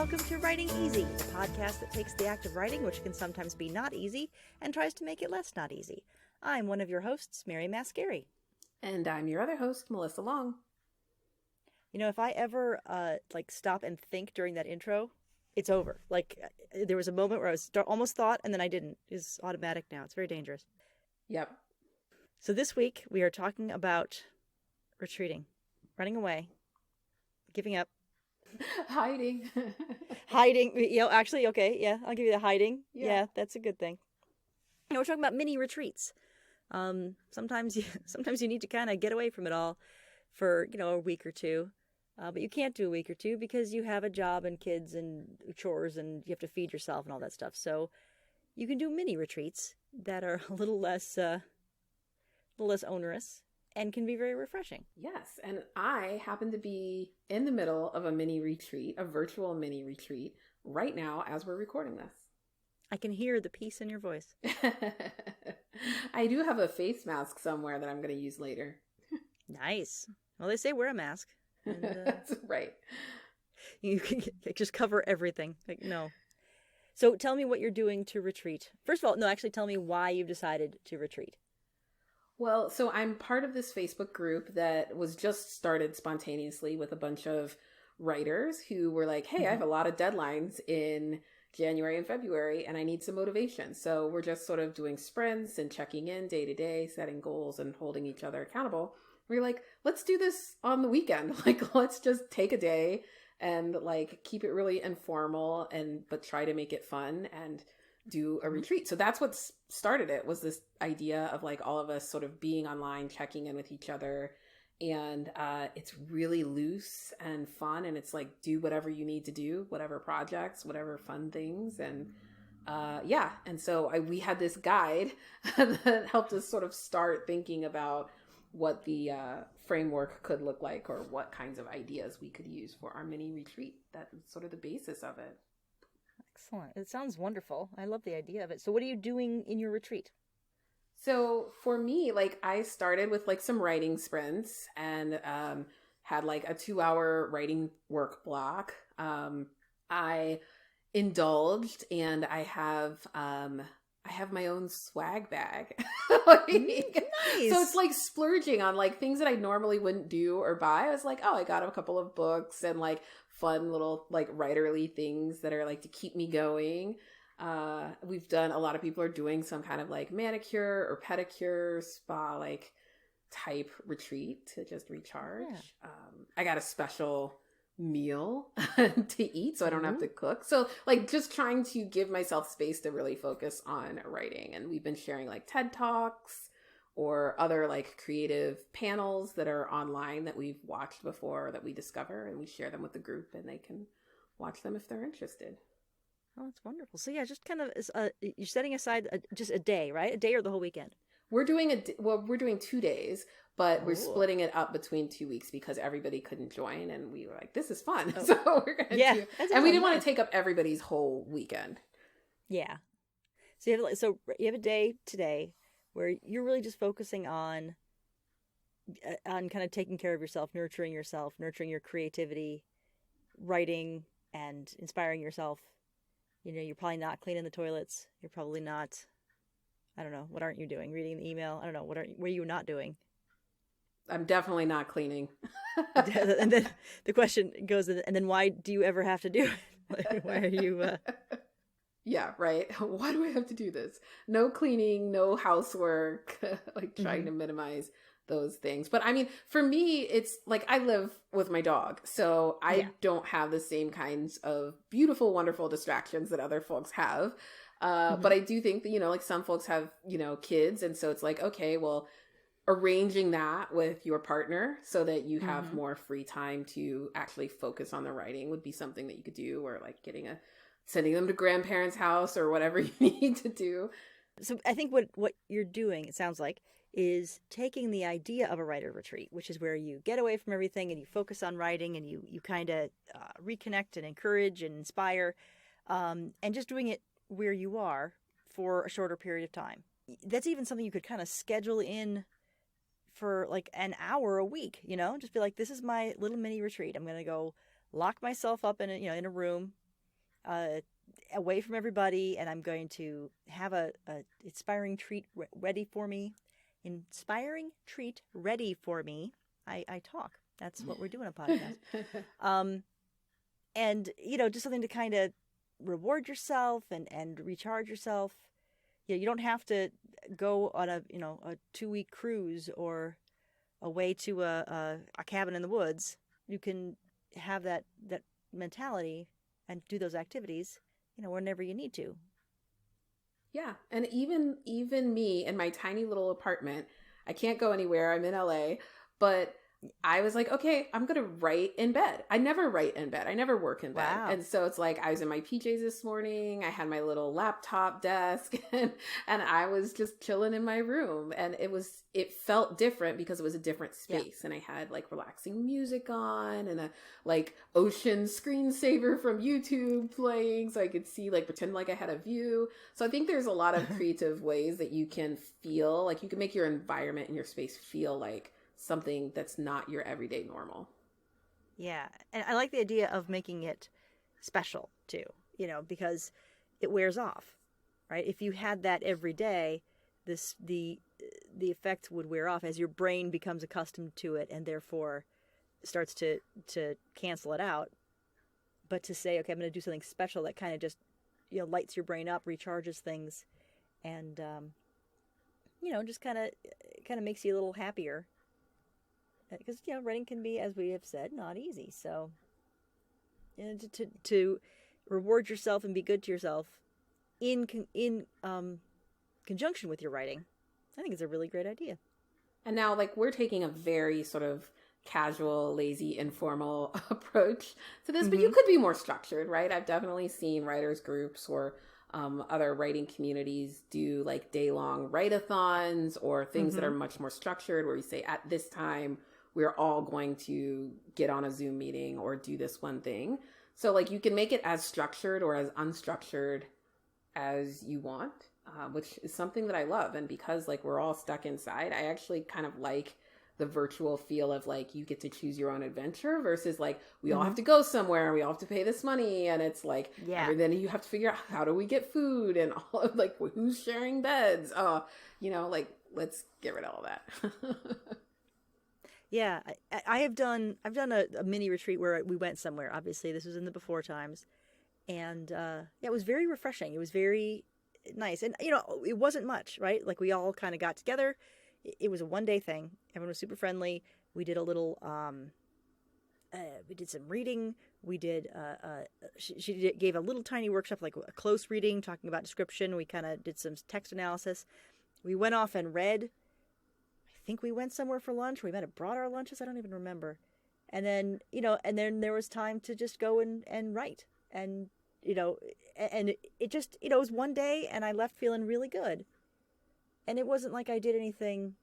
welcome to Writing Easy, the podcast that takes the act of writing, which can sometimes be not easy, and tries to make it less not easy. I'm one of your hosts, Mary Mascari. And I'm your other host, Melissa Long. You know, if I ever stop and think during that intro, it's over. There was a moment where I was almost thought, and then I didn't. It's automatic now. It's very dangerous. Yep. So this week we are talking about retreating, running away, giving up. Hiding. Hiding. Actually, okay, yeah, I'll give you the hiding. Yeah, that's a good thing. We're talking about mini retreats. Sometimes you need to kind of get away from it all for, a week or two. But you can't do a week or two because you have a job and kids and chores and you have to feed yourself and all that stuff. So you can do mini retreats that are a little less onerous and can be very refreshing. Yes, and I happen to be in the middle of a mini retreat, a virtual mini retreat, right now as we're recording this. I can hear the peace in your voice. I do have a face mask somewhere that I'm going to use later. Nice. Well, they say wear a mask. And, That's right. You can just cover everything. No. So tell me what you're doing to retreat. First of all, no, actually tell me why you've decided to retreat. Well, so I'm part of this Facebook group that was just started spontaneously with a bunch of writers who were like, hey, I have a lot of deadlines in January and February and I need some motivation. So we're just sort of doing sprints and checking in day to day, setting goals and holding each other accountable. We're like, let's do this on the weekend. Let's just take a day and keep it really informal but try to make it fun and do a retreat. So that's what started it, was this idea of all of us sort of being online, checking in with each other. And it's really loose and fun. And it's do whatever you need to do, whatever projects, whatever fun things. And and so we had this guide that helped us sort of start thinking about what the framework could look like or what kinds of ideas we could use for our mini retreat. That's sort of the basis of it. Excellent. It sounds wonderful. I love the idea of it. So what are you doing in your retreat? So for me, I started with some writing sprints and had a 2-hour writing work block. I indulged and I have my own swag bag. Nice. So it's splurging on things that I normally wouldn't do or buy. I was I got a couple of books and fun little writerly things that are to keep me going. We've done, a lot of people are doing some kind of manicure or pedicure spa type retreat to just recharge. Yeah. I got a special meal to eat so I don't have to cook. So just trying to give myself space to really focus on writing. And we've been sharing TED Talks or other creative panels that are online that we've watched before that we discover, and we share them with the group and they can watch them if they're interested. Oh, that's wonderful. So yeah, just kind of you're setting aside just a day, right? A day or the whole weekend? We're doing 2 days, but we're splitting it up between 2 weeks because everybody couldn't join, and we were like, "This is fun." Oh. So we're gonna do, and we didn't want to take up everybody's whole weekend. Yeah. So you have a day today where you're really just focusing on kind of taking care of yourself, nurturing your creativity, writing, and inspiring yourself. You're probably not cleaning the toilets. You're probably not. I don't know. What aren't you doing? Reading the email? I don't know. What are you not doing? I'm definitely not cleaning. And then the question goes, and then why do you ever have to do it? Why are you... Yeah, right. Why do I have to do this? No cleaning, no housework, trying to minimize those things. But I mean, for me, it's I live with my dog, so I don't have the same kinds of beautiful, wonderful distractions that other folks have. But I do think that, some folks have, kids. And so it's okay, well, arranging that with your partner so that you have more free time to actually focus on the writing would be something that you could do, or sending them to grandparents' house or whatever you need to do. So I think what you're doing, it sounds like, is taking the idea of a writer retreat, which is where you get away from everything and you focus on writing and you kind of reconnect and encourage and inspire, and just doing it where you are for a shorter period of time. That's even something you could kind of schedule in for an hour a week, just be this is my little mini retreat. I'm going to go lock myself up in a room away from everybody, and I'm going to have a inspiring treat ready for me. Inspiring treat ready for me. I talk. That's what we're doing, a podcast. And, just something to kind of reward yourself and recharge yourself. You don't have to go on a 2-week cruise or away to a cabin in the woods. You can have that mentality and do those activities, whenever you need to. Yeah. And even me in my tiny little apartment, I can't go anywhere. I'm in LA, but I was like, okay, I'm going to write in bed. I never write in bed. I never work in bed. Wow. And so it's like, I was in my PJs this morning. I had my little laptop desk and I was just chilling in my room, and it felt different because it was a different space. Yeah. And I had like relaxing music on and a like ocean screensaver from YouTube playing. So I could see, like, pretend like I had a view. So I think there's a lot of creative ways that you can feel like you can make your environment and your space feel like something that's not your everyday normal. Yeah. And I like the idea of making it special too, because it wears off, right? If you had that every day, the effect would wear off as your brain becomes accustomed to it and therefore starts to cancel it out. But to say, okay, I'm going to do something special that kind of just, lights your brain up, recharges things, and, just kind of makes you a little happier. Because writing can be, as we have said, not easy. So, to reward yourself and be good to yourself in conjunction with your writing, I think it's a really great idea. And now, like, we're taking a very sort of casual, lazy, informal approach to this, but you could be more structured, right? I've definitely seen writers groups or other writing communities do like day-long write-a-thons or things that are much more structured, where we say at this time we're all going to get on a Zoom meeting or do this one thing. So like you can make it as structured or as unstructured as you want, which is something that I love. And because like we're all stuck inside, I actually kind of like the virtual feel of like you get to choose your own adventure versus like we all have to go somewhere and we all have to pay this money, and it's like and then you have to figure out how do we get food and all of like who's sharing beds. Like let's get rid of all that. Yeah, I've done a mini retreat where we went somewhere. Obviously, this was in the before times, and it was very refreshing. It was very nice, and it wasn't much, right? Like we all kind of got together. It was a one-day thing. Everyone was super friendly. We did a little, we did some reading. We did, she gave a little tiny workshop, like a close reading, talking about description. We kind of did some text analysis. We went off and read. I think we went somewhere for lunch. We might have brought our lunches. I don't even remember. And then, and then there was time to just go and write. And, and it just, it was one day and I left feeling really good. And it wasn't like I did anything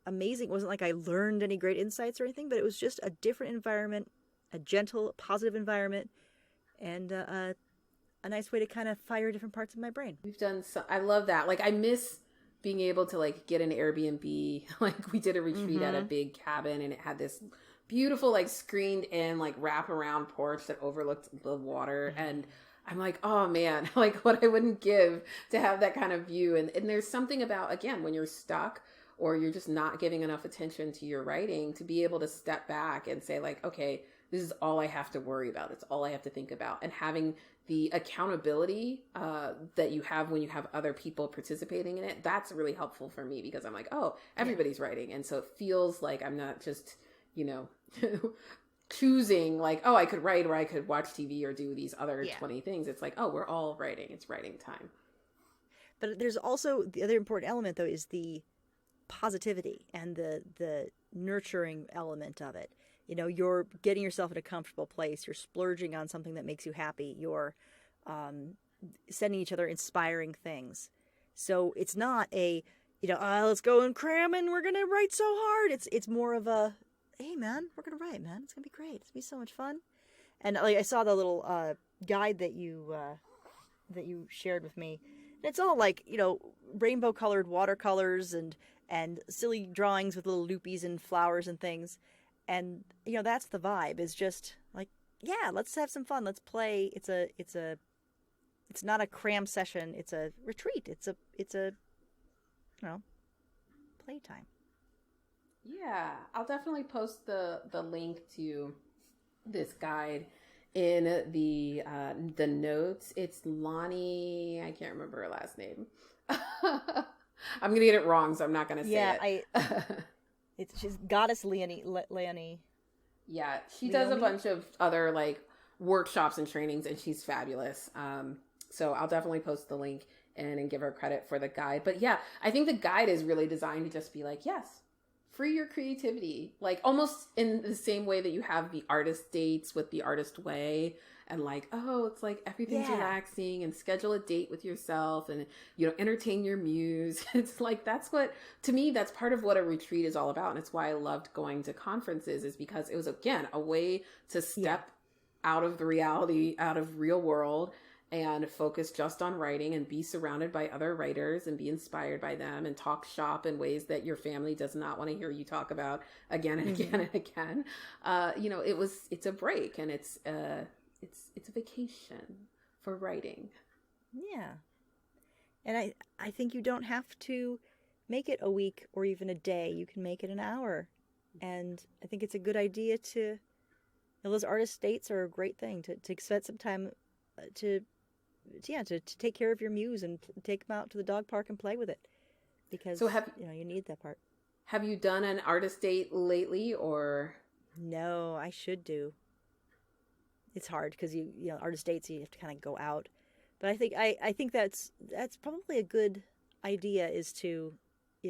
amazing. It wasn't like I learned any great insights or anything, but it was just a different environment, a gentle, positive environment, and a nice way to kind of fire different parts of my brain. We've done I love that. Like I miss being able to like get an Airbnb. Like we did a retreat at a big cabin and it had this beautiful like screened in like wraparound porch that overlooked the water, and I'm like, oh man, like what I wouldn't give to have that kind of view. And there's something about, again, when you're stuck or you're just not giving enough attention to your writing, to be able to step back and say like, okay, this is all I have to worry about. It's all I have to think about. And having the accountability that you have when you have other people participating in it, that's really helpful for me because I'm like, oh, everybody's writing. And so it feels like I'm not just, choosing like, oh, I could write or I could watch TV or do these other 20 things. It's like, oh, we're all writing. It's writing time. But there's also the other important element, though, is the positivity and the nurturing element of it. You're getting yourself in a comfortable place. You're splurging on something that makes you happy. You're sending each other inspiring things. So it's not a, let's go and cram and we're going to write so hard. It's more of a, hey man, we're gonna write, man. It's gonna be great. It's gonna be so much fun. And like I saw the little guide that you shared with me. And it's all like rainbow colored watercolors and silly drawings with little loopies and flowers and things. And that's the vibe. Is just like yeah, let's have some fun. Let's play. It's not a cram session. It's a retreat. It's a playtime. Yeah, I'll definitely post the link to this guide in the notes. It's Lonnie. I can't remember her last name. I'm gonna get it wrong, so I'm not gonna say it. She's Goddess Leonie. Yeah, she Leonie? does a bunch of other like workshops and trainings, and she's fabulous. So I'll definitely post the link and give her credit for the guide. But yeah, I think the guide is really designed to just be like, yes, free your creativity, like almost in the same way that you have the artist dates with the Artist Way, and like, oh, it's like everything's relaxing, and schedule a date with yourself, and entertain your muse. It's like, that's what, to me, that's part of what a retreat is all about. And it's why I loved going to conferences, is because it was, again, a way to step out of the reality, out of real world, and focus just on writing and be surrounded by other writers and be inspired by them and talk shop in ways that your family does not want to hear you talk about again and again and again. It's a break, and it's a vacation for writing. Yeah. And I think you don't have to make it a week or even a day. You can make it an hour. And I think it's a good idea to, those artist dates are a great thing to spend some time to take care of your muse and take them out to the dog park and play with it, because you need that part. Have you done an artist date lately, or? No, I should do. It's hard because artist dates, you have to kind of go out, but I think that's probably a good idea, is to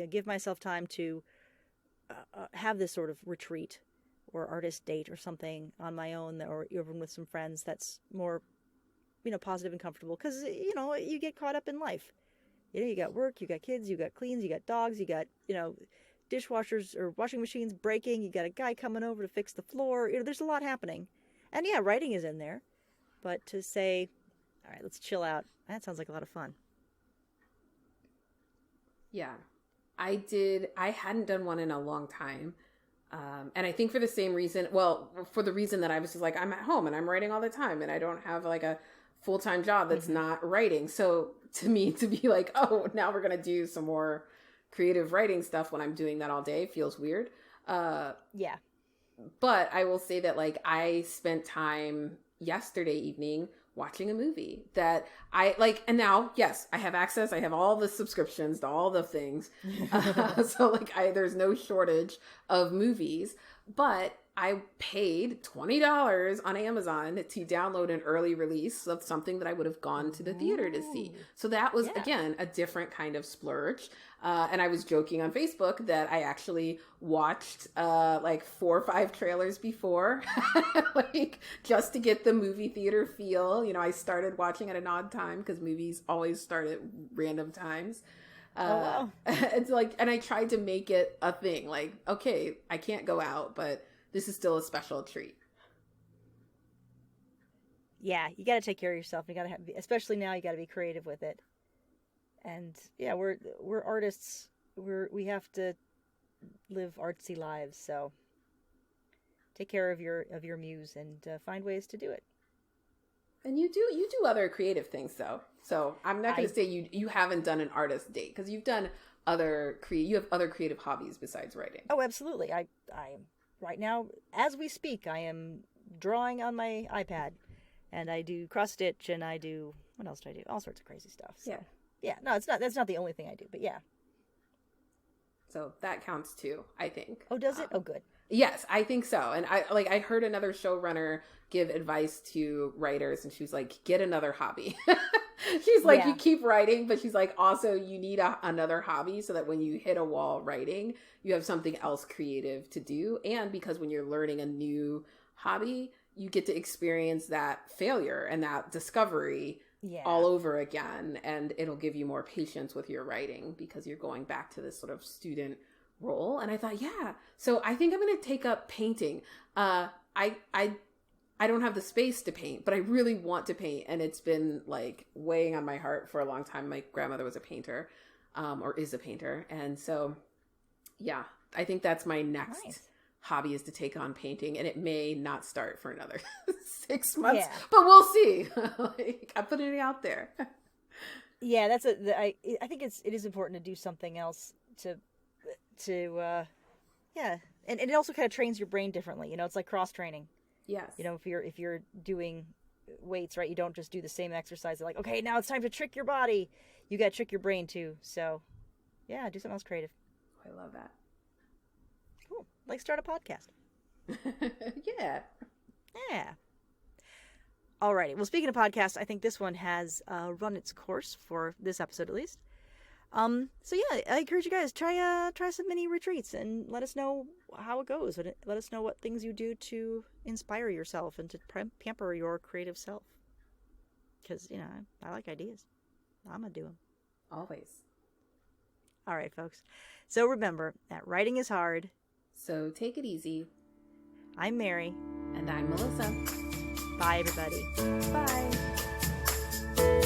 give myself time to have this sort of retreat or artist date or something on my own, or even with some friends, that's more positive and comfortable, because you get caught up in life. You got work, you got kids, you got cleans, you got dogs, you got dishwashers or washing machines breaking, you got a guy coming over to fix the floor. There's a lot happening, and writing is in there. But to say, all right, let's chill out, that sounds like a lot of fun. Yeah, I hadn't done one in a long time. And I think for the same reason, for the reason that I was just like, I'm at home and I'm writing all the time, and I don't have like a full-time job that's not writing. So to me, to be like, oh, now we're going to do some more creative writing stuff when I'm doing that all day feels weird. Yeah. But I will say that, like, I spent time yesterday evening watching a movie that I like. And now, yes, I have access. I have all the subscriptions to all the things. So like there's no shortage of movies, but I paid $20 on Amazon to download an early release of something that I would have gone to the theater to see. So that was, again, a different kind of splurge. And I was joking on Facebook that I actually watched like 4 or 5 trailers before, like just to get the movie theater feel. I started watching at an odd time because movies always start at random times. Wow. It's like, and I tried to make it a thing. Like, okay, I can't go out, but this is still a special treat. Yeah, you got to take care of yourself. You got to especially now, you got to be creative with it. And yeah, we're artists. We have to live artsy lives. So take care of your muse and find ways to do it. And you do other creative things though. So I'm not going to say you haven't done an artist date, because you've done you have other creative hobbies besides writing. Oh, absolutely. I right now, as we speak, I am drawing on my iPad, and I do cross stitch, and I do, what else do I do? All sorts of crazy stuff. So, yeah. No, that's not the only thing I do, but yeah. So that counts too, I think. Oh, does it? Oh, good. Yes, I think so. And I heard another showrunner give advice to writers, and she was like, get another hobby. She's like, you keep writing, but she's like, also you need another hobby so that when you hit a wall writing, you have something else creative to do. And because when you're learning a new hobby, you get to experience that failure and that discovery all over again. And it'll give you more patience with your writing because you're going back to this sort of student role. And I thought, so I think I'm going to take up painting. I don't have the space to paint, but I really want to paint. And it's been like weighing on my heart for a long time. My grandmother was a painter, or is a painter. And so, I think that's my next hobby is to take on painting, and it may not start for another 6 months, Yeah. but we'll see. Like, I'm putting it out there. Yeah, I think it is important to do something else to yeah, and it also kind of trains your brain differently. You know, it's like cross training. Yes. You know, if you're doing weights, right, you don't just do the same exercise. Like, okay, now it's time to trick your body. You got to trick your brain too. So, yeah, do something else creative. I love that. Cool. Like start a podcast. Yeah. Yeah. Alrighty. Well, speaking of podcasts, I think this one has run its course for this episode at least. So yeah, I encourage you guys try some mini retreats and let us know how it goes. Let us know what things you do to inspire yourself and to pamper your creative self. Because I like ideas. I'm gonna do them. Always. All right, folks. So remember that writing is hard. So take it easy. I'm Mary. And I'm Melissa. Bye, everybody. Bye.